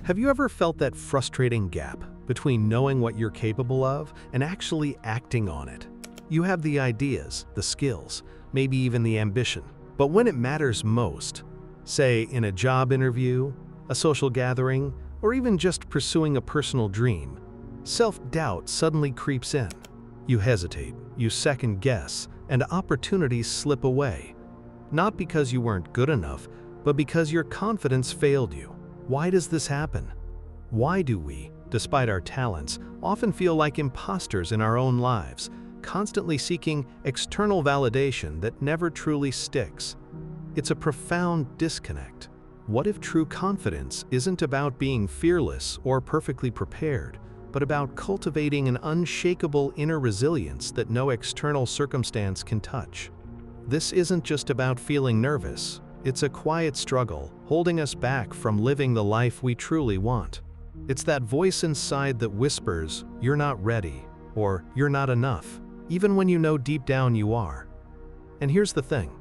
Have you ever felt that frustrating gap between knowing what you're capable of and actually acting on it? You have the ideas, the skills, maybe even the ambition. But when it matters most, say in a job interview, a social gathering, or even just pursuing a personal dream, self-doubt suddenly creeps in. You hesitate, you second-guess, and opportunities slip away. Not because you weren't good enough, but because your confidence failed you. Why does this happen? Why do we, despite our talents, often feel like imposters in our own lives, constantly seeking external validation that never truly sticks? It's a profound disconnect. What if true confidence isn't about being fearless or perfectly prepared, but about cultivating an unshakable inner resilience that no external circumstance can touch? This isn't just about feeling nervous. It's a quiet struggle, holding us back from living the life we truly want. It's that voice inside that whispers, "You're not ready," or "You're not enough," even when you know deep down you are. And here's the thing.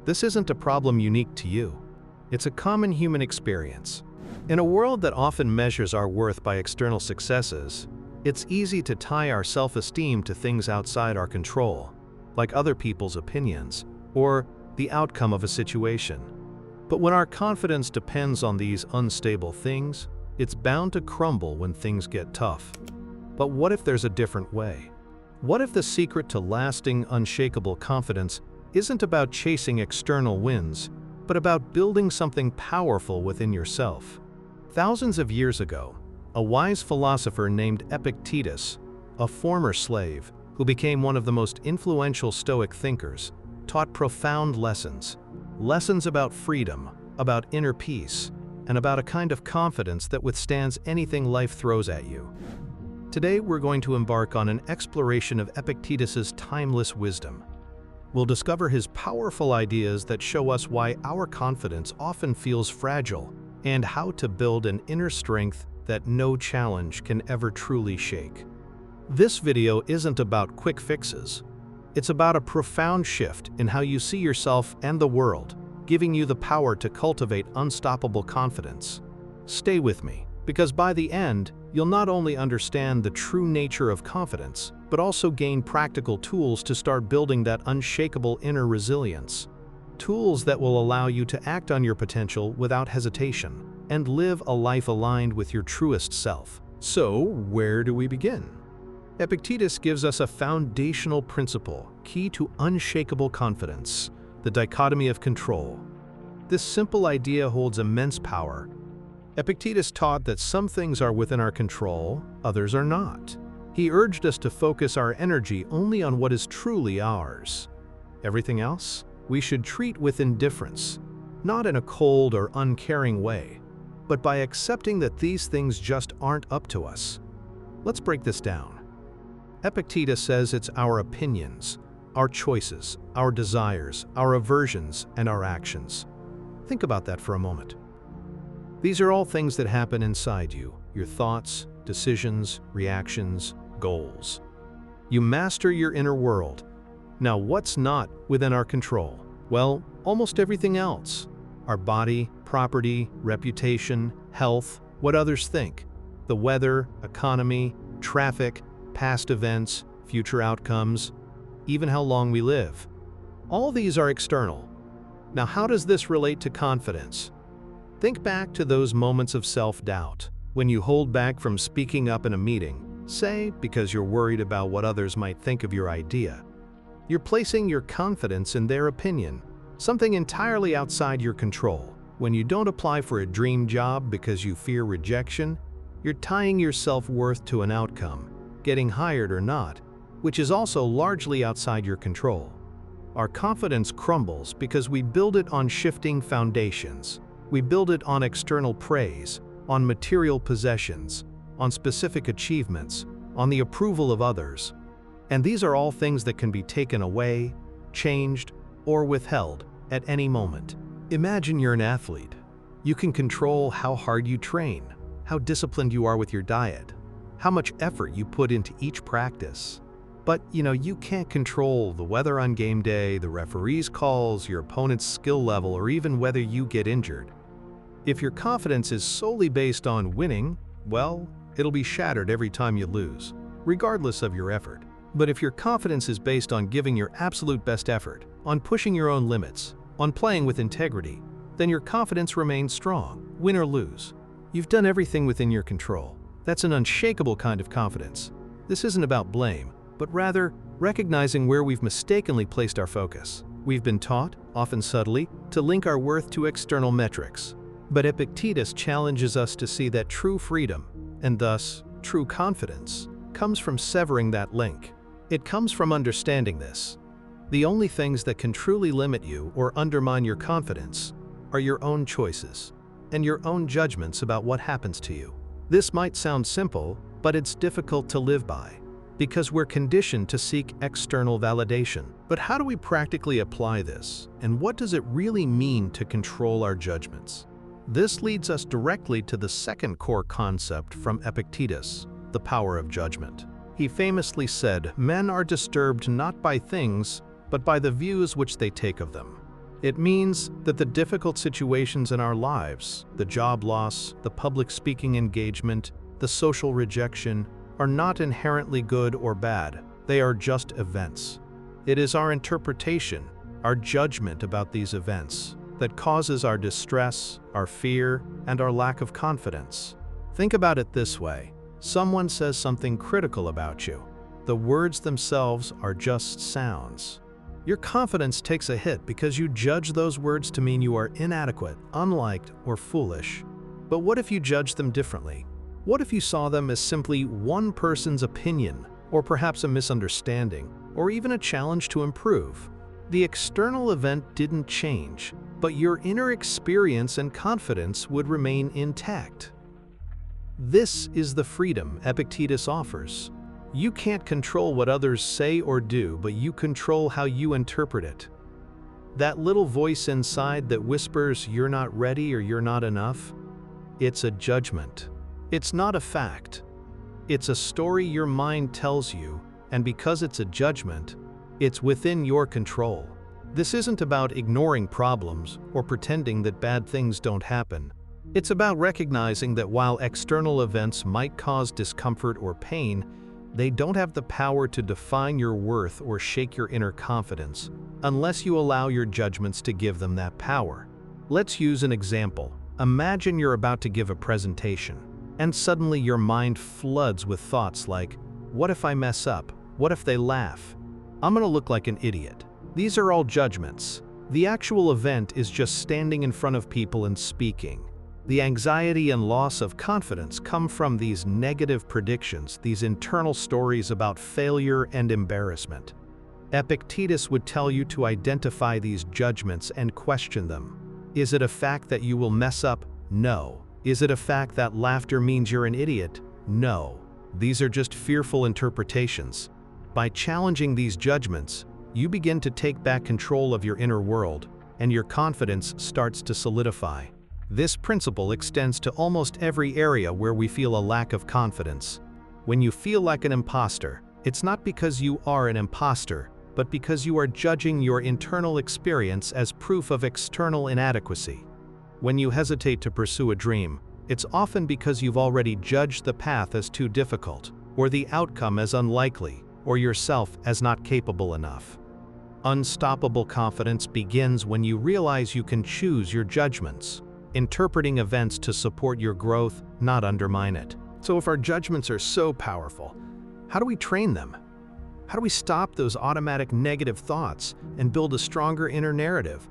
This isn't a problem unique to you. It's a common human experience. In a world that often measures our worth by external successes, it's easy to tie our self-esteem to things outside our control, like other people's opinions, or the outcome of a situation. But when our confidence depends on these unstable things, it's bound to crumble when things get tough. But what if there's a different way? What if the secret to lasting, unshakable confidence isn't about chasing external wins, but about building something powerful within yourself? Thousands of years ago, a wise philosopher named Epictetus, a former slave who became one of the most influential Stoic thinkers, taught profound lessons about freedom, about inner peace, and about a kind of confidence that withstands anything life throws at you. Today, we're going to embark on an exploration of Epictetus's timeless wisdom. We'll discover his powerful ideas that show us why our confidence often feels fragile and how to build an inner strength that no challenge can ever truly shake. This video isn't about quick fixes. It's about a profound shift in how you see yourself and the world, giving you the power to cultivate unstoppable confidence. Stay with me, because by the end, you'll not only understand the true nature of confidence, but also gain practical tools to start building that unshakable inner resilience. Tools that will allow you to act on your potential without hesitation and live a life aligned with your truest self. So, where do we begin? Epictetus gives us a foundational principle, key to unshakable confidence: the dichotomy of control. This simple idea holds immense power. Epictetus taught that some things are within our control, others are not. He urged us to focus our energy only on what is truly ours. Everything else, we should treat with indifference, not in a cold or uncaring way, but by accepting that these things just aren't up to us. Let's break this down. Epictetus says it's our opinions, our choices, our desires, our aversions, and our actions. Think about that for a moment. These are all things that happen inside you, your thoughts, decisions, reactions, goals. You master your inner world. Now, what's not within our control? Well, almost everything else. Our body, property, reputation, health, what others think, the weather, economy, traffic, past events, future outcomes, even how long we live. All these are external. Now, how does this relate to confidence? Think back to those moments of self-doubt, when you hold back from speaking up in a meeting, say because you're worried about what others might think of your idea. You're placing your confidence in their opinion, something entirely outside your control. When you don't apply for a dream job because you fear rejection, you're tying your self-worth to an outcome, getting hired or not, which is also largely outside your control. Our confidence crumbles because we build it on shifting foundations. We build it on external praise, on material possessions, on specific achievements, on the approval of others. And these are all things that can be taken away, changed, or withheld at any moment. Imagine you're an athlete. You can control how hard you train, how disciplined you are with your diet, how much effort you put into each practice. But, you can't control the weather on game day, the referee's calls, your opponent's skill level, or even whether you get injured. If your confidence is solely based on winning, well, it'll be shattered every time you lose, regardless of your effort. But if your confidence is based on giving your absolute best effort, on pushing your own limits, on playing with integrity, then your confidence remains strong, win or lose. You've done everything within your control. That's an unshakable kind of confidence. This isn't about blame, but rather recognizing where we've mistakenly placed our focus. We've been taught, often subtly, to link our worth to external metrics. But Epictetus challenges us to see that true freedom, and thus true confidence, comes from severing that link. It comes from understanding this. The only things that can truly limit you or undermine your confidence are your own choices and your own judgments about what happens to you. This might sound simple, but it's difficult to live by, because we're conditioned to seek external validation. But how do we practically apply this, and what does it really mean to control our judgments? This leads us directly to the second core concept from Epictetus, the power of judgment. He famously said, "Men are disturbed not by things, but by the views which they take of them." It means that the difficult situations in our lives, the job loss, the public speaking engagement, the social rejection, are not inherently good or bad. They are just events. It is our interpretation, our judgment about these events, that causes our distress, our fear, and our lack of confidence. Think about it this way. Someone says something critical about you. The words themselves are just sounds. Your confidence takes a hit because you judge those words to mean you are inadequate, unliked, or foolish. But what if you judge them differently? What if you saw them as simply one person's opinion, or perhaps a misunderstanding, or even a challenge to improve? The external event didn't change, but your inner experience and confidence would remain intact. This is the freedom Epictetus offers. You can't control what others say or do, but you control how you interpret it. That little voice inside that whispers you're not ready or you're not enough, it's a judgment. It's not a fact. It's a story your mind tells you, and because it's a judgment, it's within your control. This isn't about ignoring problems or pretending that bad things don't happen. It's about recognizing that while external events might cause discomfort or pain, they don't have the power to define your worth or shake your inner confidence, unless you allow your judgments to give them that power. Let's use an example. Imagine you're about to give a presentation, and suddenly your mind floods with thoughts like, what if I mess up? What if they laugh? I'm gonna look like an idiot. These are all judgments. The actual event is just standing in front of people and speaking. The anxiety and loss of confidence come from these negative predictions, these internal stories about failure and embarrassment. Epictetus would tell you to identify these judgments and question them. Is it a fact that you will mess up? No. Is it a fact that laughter means you're an idiot? No. These are just fearful interpretations. By challenging these judgments, you begin to take back control of your inner world, and your confidence starts to solidify. This principle extends to almost every area where we feel a lack of confidence. When you feel like an imposter, it's not because you are an imposter, but because you are judging your internal experience as proof of external inadequacy. When you hesitate to pursue a dream, it's often because you've already judged the path as too difficult, or the outcome as unlikely, or yourself as not capable enough. Unstoppable confidence begins when you realize you can choose your judgments, interpreting events to support your growth, not undermine it. So if our judgments are so powerful, how do we train them? How do we stop those automatic negative thoughts and build a stronger inner narrative?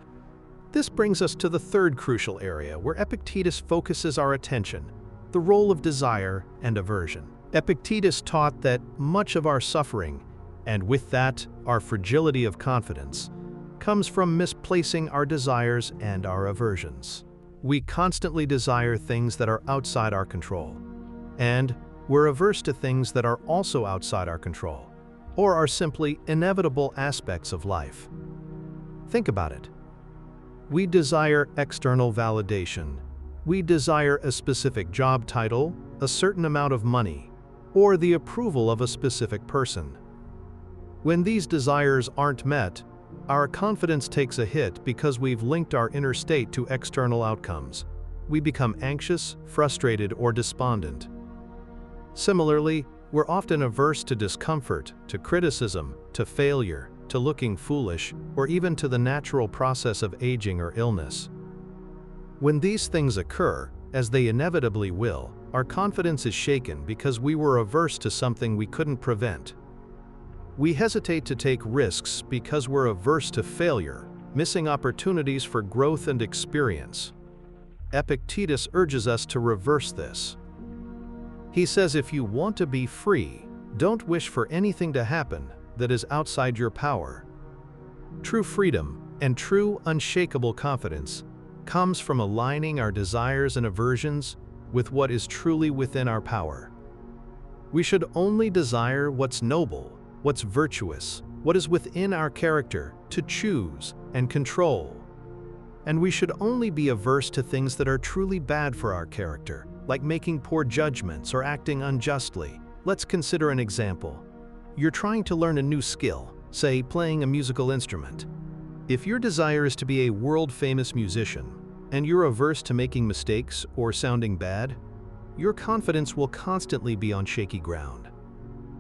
This brings us to the third crucial area where Epictetus focuses our attention, the role of desire and aversion. Epictetus taught that much of our suffering, and with that, our fragility of confidence, comes from misplacing our desires and our aversions. We constantly desire things that are outside our control, and we're averse to things that are also outside our control, or are simply inevitable aspects of life. Think about it. We desire external validation. We desire a specific job title, a certain amount of money, or the approval of a specific person. When these desires aren't met, our confidence takes a hit because we've linked our inner state to external outcomes. we become anxious, frustrated, or despondent. Similarly, we're often averse to discomfort, to criticism, to failure, to looking foolish, or even to the natural process of aging or illness. When these things occur, as they inevitably will, our confidence is shaken because we were averse to something we couldn't prevent. We hesitate to take risks because we're averse to failure, missing opportunities for growth and experience. Epictetus urges us to reverse this. He says if you want to be free, don't wish for anything to happen that is outside your power. True freedom and true unshakable confidence comes from aligning our desires and aversions with what is truly within our power. We should only desire what's noble, what's virtuous, what is within our character to choose and control. And we should only be averse to things that are truly bad for our character, like making poor judgments or acting unjustly. Let's consider an example. You're trying to learn a new skill, say playing a musical instrument. If your desire is to be a world-famous musician, and you're averse to making mistakes or sounding bad, your confidence will constantly be on shaky ground.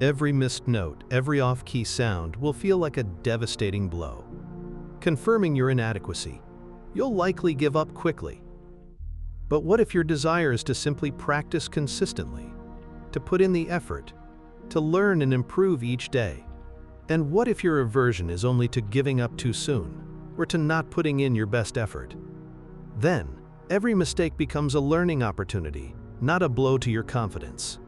Every missed note, every off-key sound will feel like a devastating blow. Confirming your inadequacy, you'll likely give up quickly. But what if your desire is to simply practice consistently, to put in the effort, to learn and improve each day? And what if your aversion is only to giving up too soon, or to not putting in your best effort? Then, every mistake becomes a learning opportunity, not a blow to your confidence.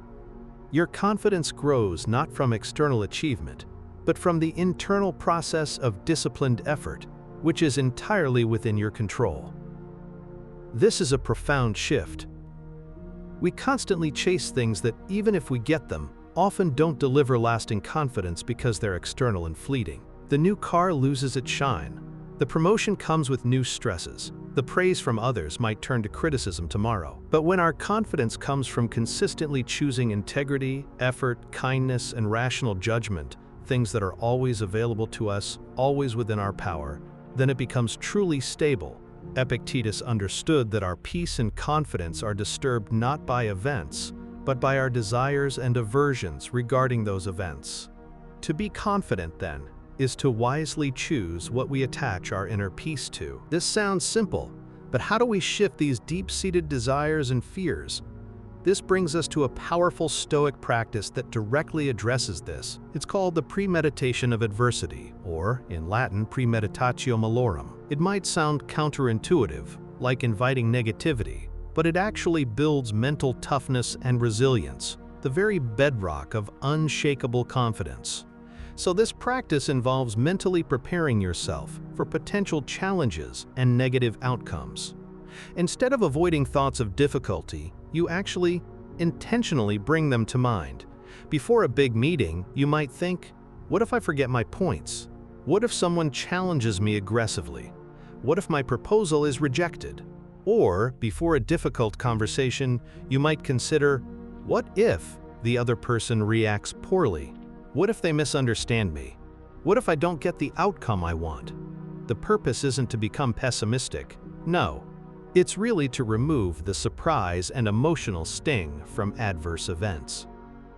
Your confidence grows not from external achievement, but from the internal process of disciplined effort, which is entirely within your control. This is a profound shift. We constantly chase things that, even if we get them, often don't deliver lasting confidence because they're external and fleeting. The new car loses its shine. The promotion comes with new stresses. The praise from others might turn to criticism tomorrow. But when our confidence comes from consistently choosing integrity, effort, kindness, and rational judgment, things that are always available to us, always within our power, then it becomes truly stable. Epictetus understood that our peace and confidence are disturbed not by events, but by our desires and aversions regarding those events. To be confident, then, is to wisely choose what we attach our inner peace to. This sounds simple, but how do we shift these deep-seated desires and fears? This brings us to a powerful Stoic practice that directly addresses this. It's called the premeditation of adversity, or, in Latin, premeditatio malorum. It might sound counterintuitive, like inviting negativity, but it actually builds mental toughness and resilience, the very bedrock of unshakable confidence. So this practice involves mentally preparing yourself for potential challenges and negative outcomes. Instead of avoiding thoughts of difficulty, you actually intentionally bring them to mind. Before a big meeting, you might think, what if I forget my points? What if someone challenges me aggressively? What if my proposal is rejected? Or, before a difficult conversation, you might consider, what if the other person reacts poorly? What if they misunderstand me? What if I don't get the outcome I want? The purpose isn't to become pessimistic. No, it's really to remove the surprise and emotional sting from adverse events.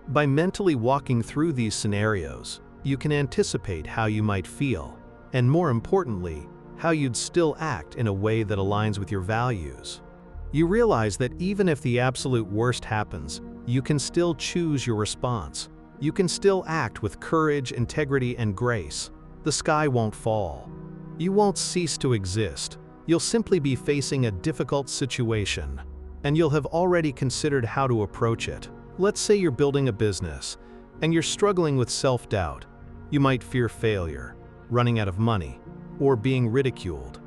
By mentally walking through these scenarios, you can anticipate how you might feel, and more importantly, how you'd still act in a way that aligns with your values. You realize that even if the absolute worst happens, you can still choose your response. You can still act with courage, integrity, and grace. The sky won't fall. You won't cease to exist. You'll simply be facing a difficult situation, and you'll have already considered how to approach it. Let's say you're building a business, and you're struggling with self-doubt. You might fear failure, running out of money, or being ridiculed.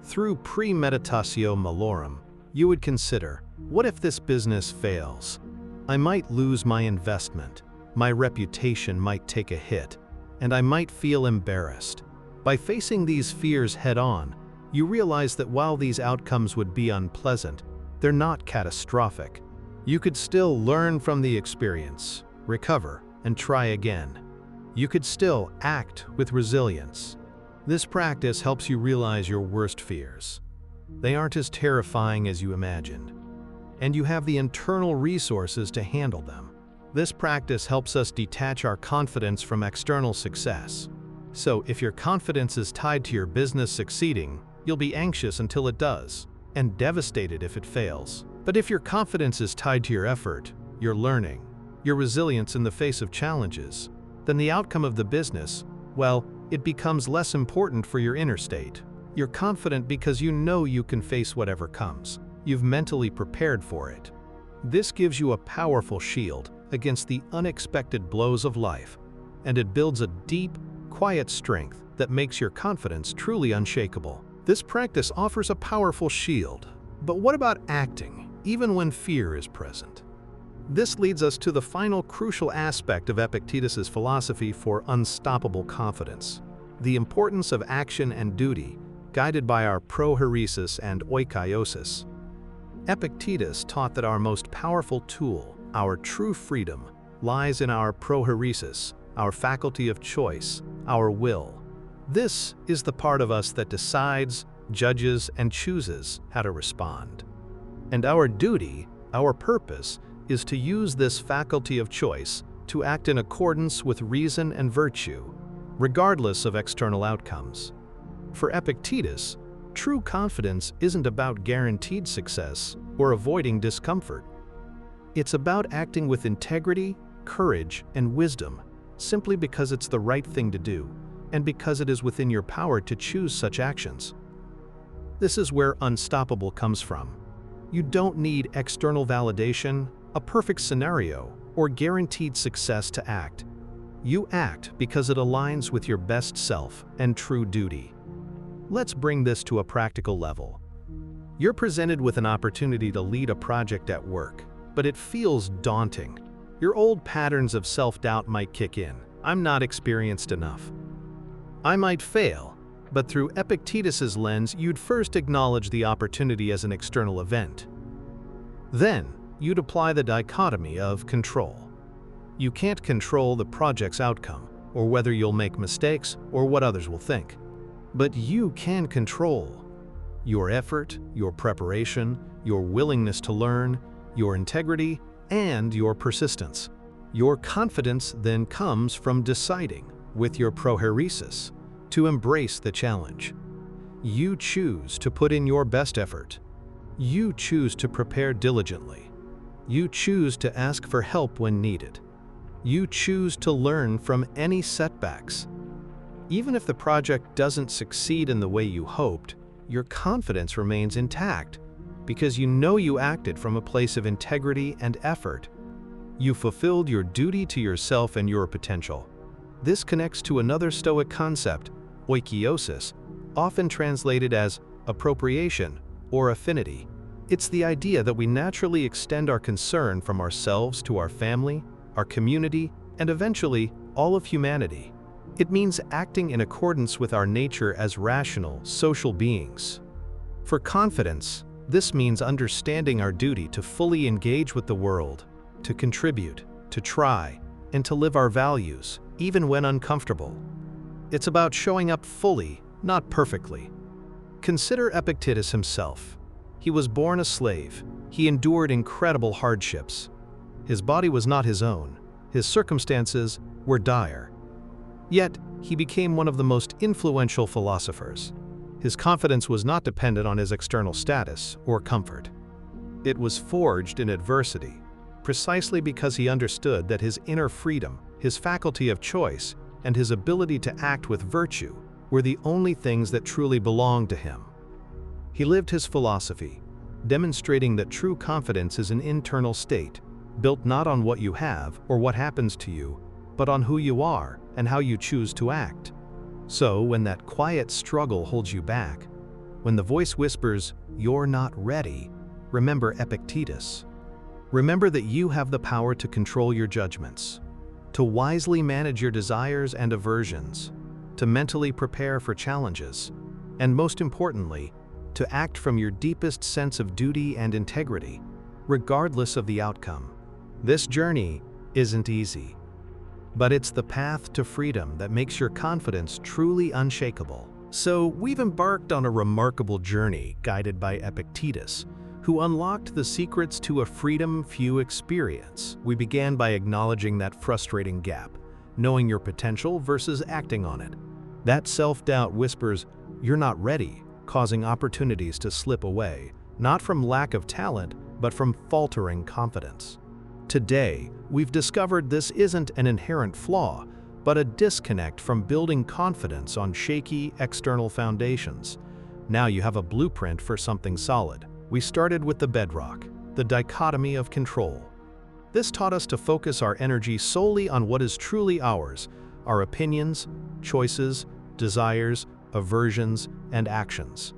Through premeditatio malorum, you would consider, what if this business fails? I might lose my investment. My reputation might take a hit, and I might feel embarrassed. By facing these fears head-on, you realize that while these outcomes would be unpleasant, they're not catastrophic. You could still learn from the experience, recover, and try again. You could still act with resilience. This practice helps you realize your worst fears. They aren't as terrifying as you imagined, and you have the internal resources to handle them. This practice helps us detach our confidence from external success. So, if your confidence is tied to your business succeeding, you'll be anxious until it does, and devastated if it fails. But if your confidence is tied to your effort, your learning, your resilience in the face of challenges, then the outcome of the business, well, it becomes less important for your inner state. You're confident because you know you can face whatever comes. You've mentally prepared for it. This gives you a powerful shield against the unexpected blows of life, and it builds a deep, quiet strength that makes your confidence truly unshakable. This practice offers a powerful shield. But what about acting, even when fear is present? This leads us to the final crucial aspect of Epictetus's philosophy for unstoppable confidence: the importance of action and duty, guided by our prohairesis and oikiosis. Epictetus taught that our most powerful tool, our true freedom, lies in our prohairesis, our faculty of choice, our will. This is the part of us that decides, judges, and chooses how to respond. And our duty, our purpose, is to use this faculty of choice to act in accordance with reason and virtue, regardless of external outcomes. For Epictetus, true confidence isn't about guaranteed success or avoiding discomfort. It's about acting with integrity, courage, and wisdom, simply because it's the right thing to do, and because it is within your power to choose such actions. This is where unstoppable comes from. You don't need external validation, a perfect scenario, or guaranteed success to act. You act because it aligns with your best self and true duty. Let's bring this to a practical level. You're presented with an opportunity to lead a project at work, but it feels daunting. Your old patterns of self-doubt might kick in. I'm not experienced enough. I might fail, but through Epictetus's lens, you'd first acknowledge the opportunity as an external event. Then, you'd apply the dichotomy of control. You can't control the project's outcome, or whether you'll make mistakes, or what others will think. But you can control your effort, your preparation, your willingness to learn, your integrity, and your persistence. Your confidence then comes from deciding, with your prohairesis, to embrace the challenge. You choose to put in your best effort. You choose to prepare diligently. You choose to ask for help when needed. You choose to learn from any setbacks. Even if the project doesn't succeed in the way you hoped, your confidence remains intact because you know you acted from a place of integrity and effort. You fulfilled your duty to yourself and your potential. This connects to another Stoic concept, oikiosis, often translated as appropriation or affinity. It's the idea that we naturally extend our concern from ourselves to our family, our community, and eventually all of humanity. It means acting in accordance with our nature as rational, social beings. For confidence, this means understanding our duty to fully engage with the world, to contribute, to try, and to live our values, even when uncomfortable. It's about showing up fully, not perfectly. Consider Epictetus himself. He was born a slave. He endured incredible hardships. His body was not his own. His circumstances were dire. Yet, he became one of the most influential philosophers. His confidence was not dependent on his external status or comfort. It was forged in adversity, precisely because he understood that his inner freedom, his faculty of choice, and his ability to act with virtue were the only things that truly belonged to him. He lived his philosophy, demonstrating that true confidence is an internal state, built not on what you have or what happens to you, but on who you are and how you choose to act. So, when that quiet struggle holds you back, when the voice whispers, "You're not ready," remember Epictetus. Remember that you have the power to control your judgments, to wisely manage your desires and aversions, to mentally prepare for challenges, and most importantly, to act from your deepest sense of duty and integrity, regardless of the outcome. This journey isn't easy, but it's the path to freedom that makes your confidence truly unshakable. So, we've embarked on a remarkable journey guided by Epictetus, who unlocked the secrets to a freedom few experience. We began by acknowledging that frustrating gap, knowing your potential versus acting on it. That self-doubt whispers, "You're not ready," causing opportunities to slip away, not from lack of talent, but from faltering confidence. Today, we've discovered this isn't an inherent flaw, but a disconnect from building confidence on shaky external foundations. Now you have a blueprint for something solid. We started with the bedrock, the dichotomy of control. This taught us to focus our energy solely on what is truly ours, our opinions, choices, desires, aversions, and actions.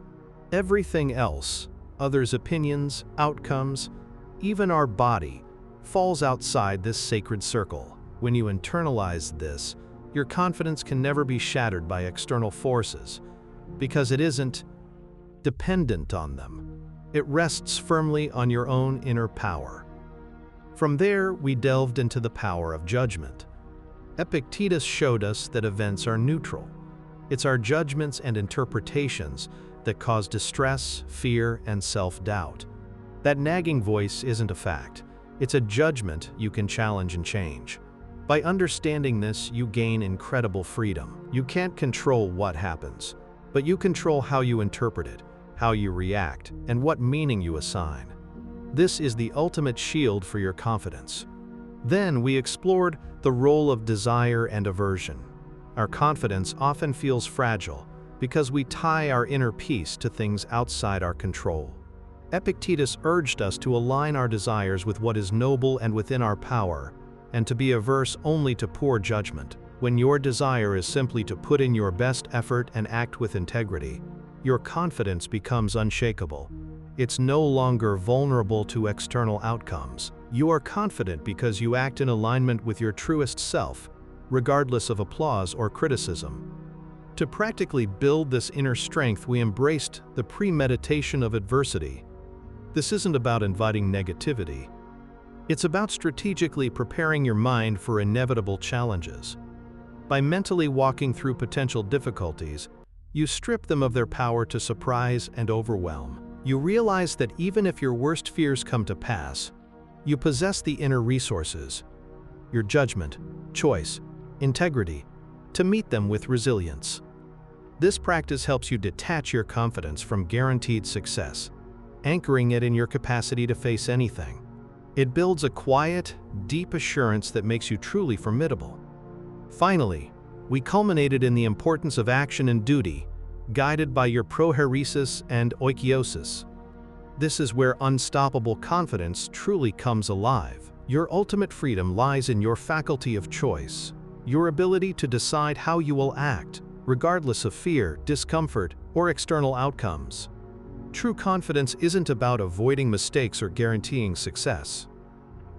Everything else, others' opinions, outcomes, even our body, falls outside this sacred circle. When you internalize this, your confidence can never be shattered by external forces, because it isn't dependent on them. It rests firmly on your own inner power. From there, we delved into the power of judgment. Epictetus showed us that events are neutral. It's our judgments and interpretations that cause distress, fear, and self-doubt. That nagging voice isn't a fact. It's a judgment you can challenge and change. By understanding this, you gain incredible freedom. You can't control what happens, but you control how you interpret it, how you react, and what meaning you assign. This is the ultimate shield for your confidence. Then we explored the role of desire and aversion. Our confidence often feels fragile because we tie our inner peace to things outside our control. Epictetus urged us to align our desires with what is noble and within our power, and to be averse only to poor judgment. When your desire is simply to put in your best effort and act with integrity, your confidence becomes unshakable. It's no longer vulnerable to external outcomes. You are confident because you act in alignment with your truest self, regardless of applause or criticism. To practically build this inner strength, we embraced the premeditation of adversity. This isn't about inviting negativity. It's about strategically preparing your mind for inevitable challenges. By mentally walking through potential difficulties, you strip them of their power to surprise and overwhelm. You realize that even if your worst fears come to pass, you possess the inner resources, your judgment, choice, integrity, to meet them with resilience. This practice helps you detach your confidence from guaranteed success, anchoring it in your capacity to face anything. It builds a quiet, deep assurance that makes you truly formidable. Finally, we culminated in the importance of action and duty, guided by your prohairesis and oikeiosis. This is where unstoppable confidence truly comes alive. Your ultimate freedom lies in your faculty of choice, your ability to decide how you will act, regardless of fear, discomfort, or external outcomes. True confidence isn't about avoiding mistakes or guaranteeing success.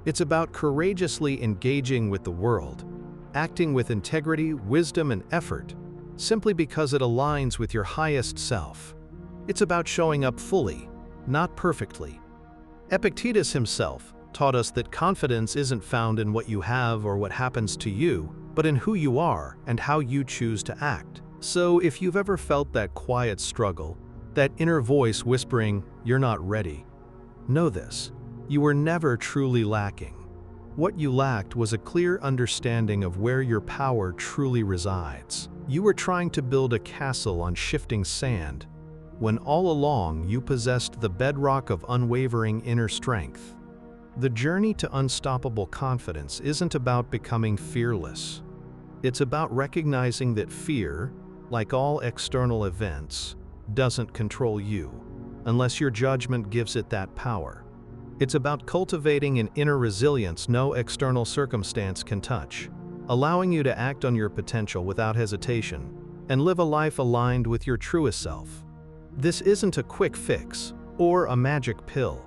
It's about courageously engaging with the world, acting with integrity, wisdom, and effort, simply because it aligns with your highest self. It's about showing up fully, not perfectly. Epictetus himself taught us that confidence isn't found in what you have or what happens to you, but in who you are and how you choose to act. So if you've ever felt that quiet struggle, that inner voice whispering, "You're not ready," know this: you were never truly lacking. What you lacked was a clear understanding of where your power truly resides. You were trying to build a castle on shifting sand, when all along you possessed the bedrock of unwavering inner strength. The journey to unstoppable confidence isn't about becoming fearless. It's about recognizing that fear, like all external events, doesn't control you, unless your judgment gives it that power. It's about cultivating an inner resilience no external circumstance can touch, allowing you to act on your potential without hesitation, and live a life aligned with your truest self. This isn't a quick fix or a magic pill.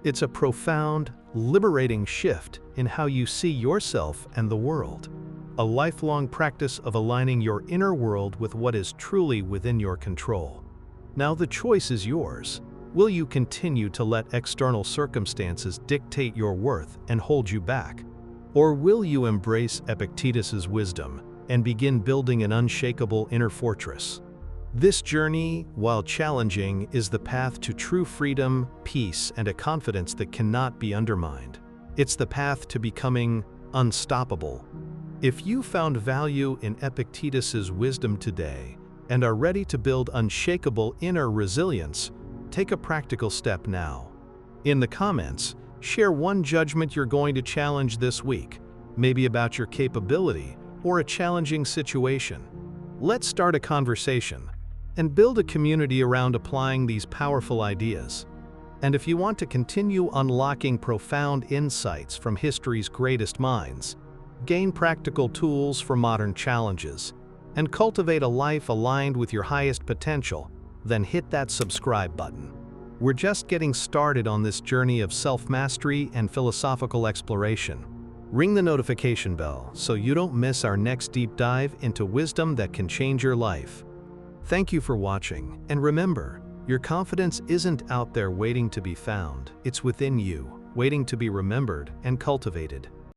It's a profound, liberating shift in how you see yourself and the world. A lifelong practice of aligning your inner world with what is truly within your control. Now the choice is yours. Will you continue to let external circumstances dictate your worth and hold you back? Or will you embrace Epictetus's wisdom and begin building an unshakable inner fortress? This journey, while challenging, is the path to true freedom, peace, and a confidence that cannot be undermined. It's the path to becoming unstoppable. If you found value in Epictetus's wisdom today and are ready to build unshakable inner resilience, take a practical step now. In the comments, share one judgment you're going to challenge this week, maybe about your capability or a challenging situation. Let's start a conversation and build a community around applying these powerful ideas. And if you want to continue unlocking profound insights from history's greatest minds, gain practical tools for modern challenges, and cultivate a life aligned with your highest potential, then hit that subscribe button. We're just getting started on this journey of self-mastery and philosophical exploration. Ring the notification bell so you don't miss our next deep dive into wisdom that can change your life. Thank you for watching, and remember, your confidence isn't out there waiting to be found, it's within you, waiting to be remembered and cultivated.